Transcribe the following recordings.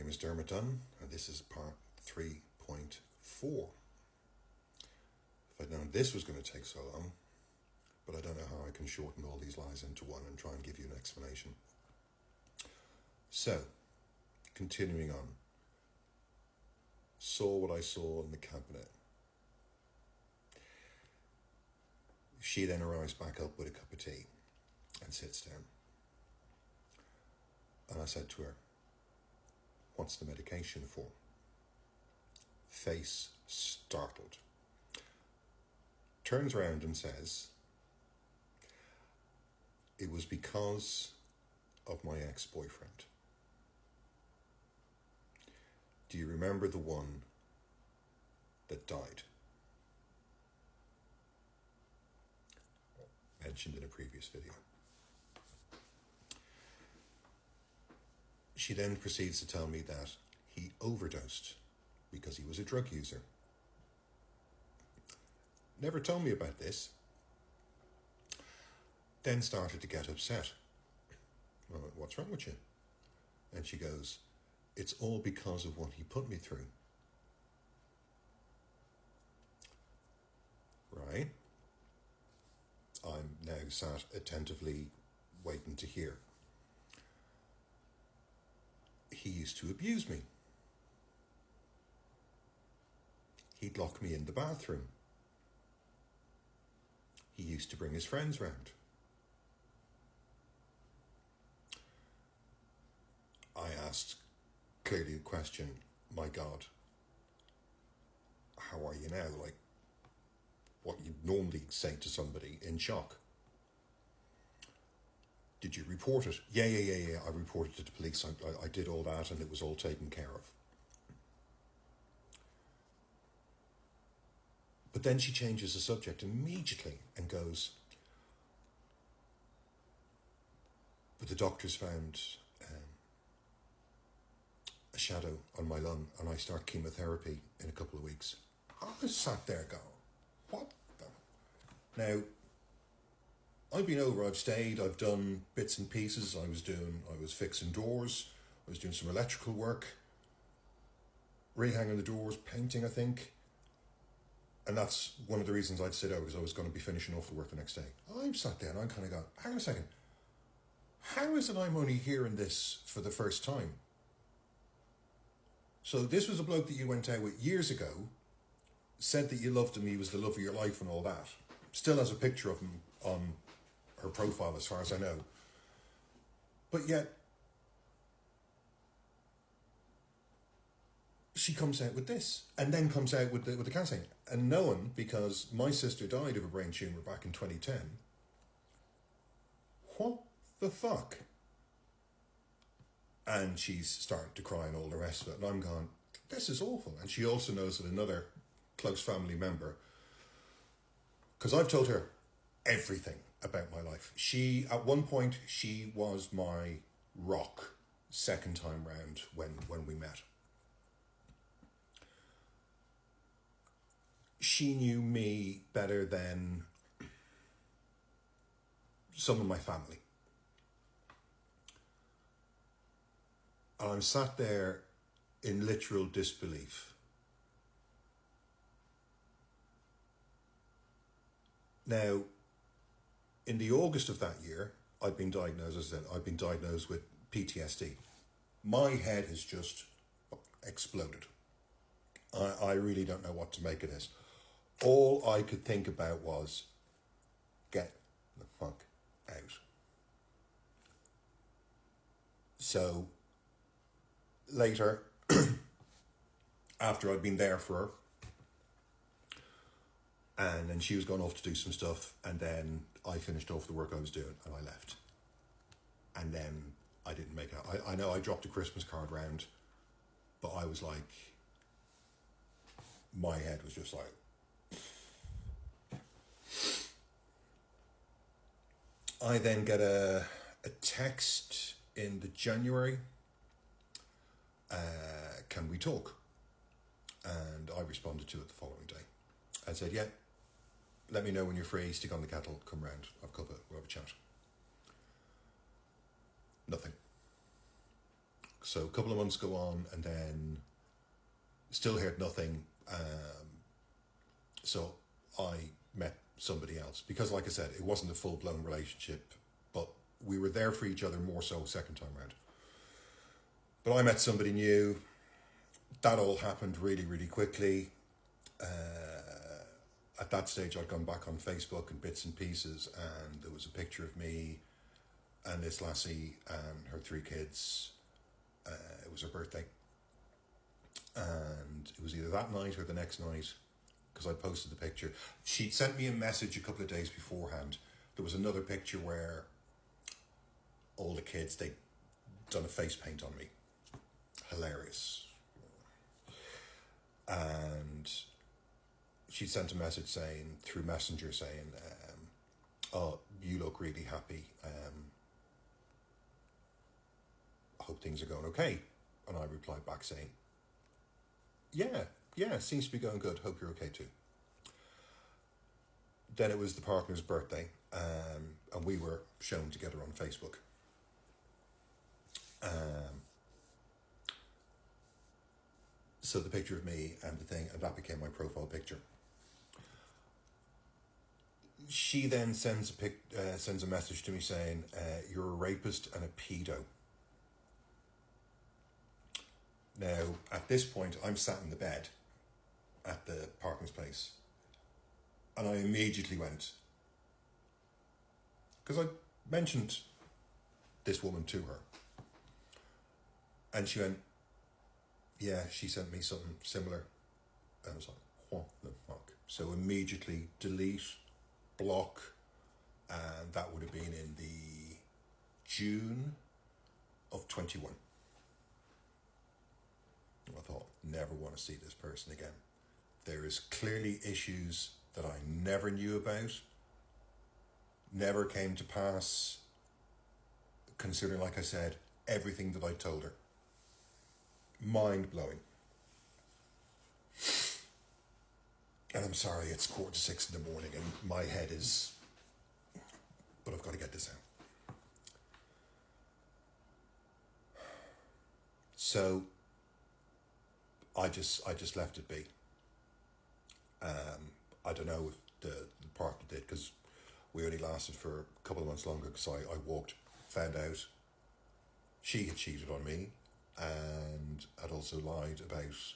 name is Dermot Dunn, and this is part 3.4. If I'd known this was going to take so long, but I don't know how I can shorten all these lies into one and try and give you an explanation. So, continuing on. Saw what I saw in the cabinet. She then arrives back up with a cup of tea and sits down. And I said to her, "What's the medication for?" Face startled. Turns around and says, "It was because of my ex-boyfriend. Do you remember the one that died?" Mentioned in a previous video. She then proceeds to tell me that he overdosed because he was a drug user. Never told me about this. Then started to get upset. I went, "What's wrong with you?" And she goes, "It's all because of what he put me through." Right? I'm now sat attentively waiting to hear. He used to abuse me. He'd lock me in the bathroom. He used to bring his friends round. I asked clearly the question, "My God, how are you now?" Like what you normally say to somebody in shock. "Did you report it?" Yeah. I reported it to police. I did all that and it was all taken care of. But then she changes the subject immediately and goes, "But the doctors found a shadow on my lung and I start chemotherapy in a couple of weeks." I was sat there going, what the? Now, I've been over, I've stayed, I've done bits and pieces. I was fixing doors, I was doing some electrical work, rehanging the doors, painting, I think. And that's one of the reasons I'd sit out, because I was going to be finishing off the work the next day. I'm sat there and I'm kind of going, hang on a second. How is it I'm only hearing this for the first time? So this was a bloke that you went out with years ago, said that you loved him, he was the love of your life and all that. Still has a picture of him on her profile as far as I know. But yet, she comes out with this, and then comes out with the cancer. And knowing, because my sister died of a brain tumour back in 2010, what the fuck? And she's starting to cry and all the rest of it. And I'm going, this is awful. And she also knows that another close family member, because I've told her everything about my life. At one point, she was my rock second time round when we met. She knew me better than some of my family. And I'm sat there in literal disbelief. Now, in the August of that year, I've been diagnosed, as I said, I've been diagnosed with PTSD. My head has just exploded. I really don't know what to make of this. All I could think about was, get the fuck out. So, later, after I'd been there for her, and then she was going off to do some stuff, and then I finished off the work I was doing and I left. And then I didn't make it out. I know I dropped a Christmas card round, but I was like, my head was just like, I then get a text in the January, "Can we talk?" And I responded to it the following day. I said, "Yeah, let me know when you're free, stick on the kettle, come round, we'll have a chat." Nothing. So a couple of months go on, and then still heard nothing. So I met somebody else because, like I said, it wasn't a full-blown relationship, but we were there for each other more so second time round. But I met somebody new. That all happened really, really quickly. At that stage, I'd gone back on Facebook and bits and pieces, and there was a picture of me and this lassie and her 3 kids. It was her birthday, and it was either that night or the next night, because I posted the picture. She'd sent me a message a couple of days beforehand. There was another picture where all the kids, they'd done a face paint on me. Hilarious. And she sent a message saying, through Messenger, saying, oh, you look really happy. I hope things are going okay. And I replied back saying, yeah, seems to be going good. Hope you're okay too. Then it was the partner's birthday, and we were shown together on Facebook. So the picture of me and the thing, and that became my profile picture. She then sends a message to me saying, you're a rapist and a pedo. Now, at this point, I'm sat in the bed at the partner's place, and I immediately went, because I mentioned this woman to her, and she went, yeah, she sent me something similar. And I was like, what the fuck? So immediately delete, block, and that would have been in the June of 21. I thought, never want to see this person again. There is clearly issues that I never knew about, never came to pass, considering, like I said, everything that I told her. Mind-blowing. And I'm sorry, it's 5:45 in the morning and my head is... But I've got to get this out. So I just left it be. I don't know if the partner did, because we only lasted for a couple of months longer, because I walked, found out she had cheated on me and had also lied about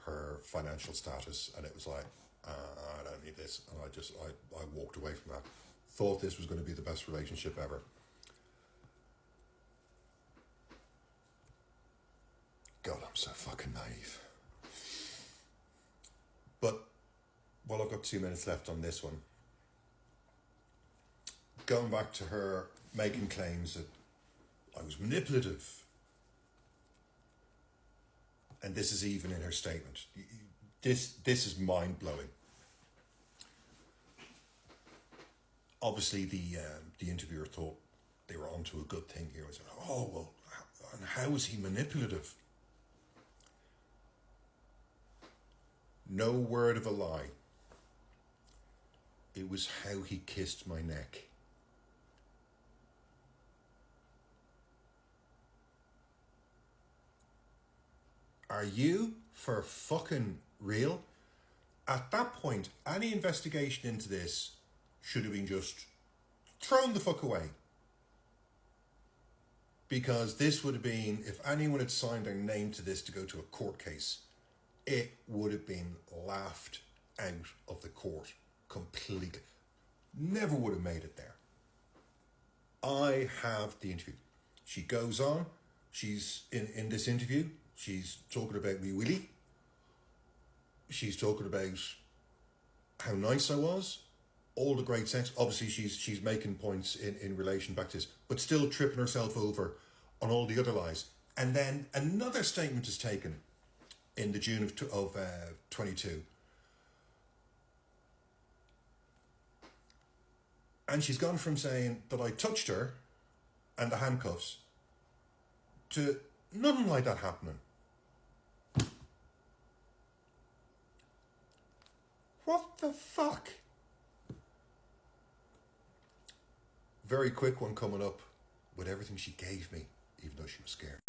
her financial status, and it was like, I don't need this, and I walked away from that. Thought this was going to be the best relationship ever. God, I'm so fucking naive. But, well, I've got 2 minutes left on this one. Going back to her making claims that I was manipulative. And this is even in her statement. This is mind-blowing. Obviously, the interviewer thought they were onto a good thing here. I said, oh, well, and how is he manipulative? No word of a lie. It was how he kissed my neck. Are you for fucking real? At that point, any investigation into this should have been just thrown the fuck away. Because this would have been, if anyone had signed their name to this to go to a court case, it would have been laughed out of the court completely. Never would have made it there. I have the interview. She goes on. She's in this interview. She's talking about me Willie. She's talking about how nice I was. All the great sex. Obviously, she's making points in relation back to this, but still tripping herself over on all the other lies. And then another statement is taken in the June of 22. And she's gone from saying that I touched her and the handcuffs to nothing like that happening. What the fuck? Very quick one coming up with everything she gave me, even though she was scared.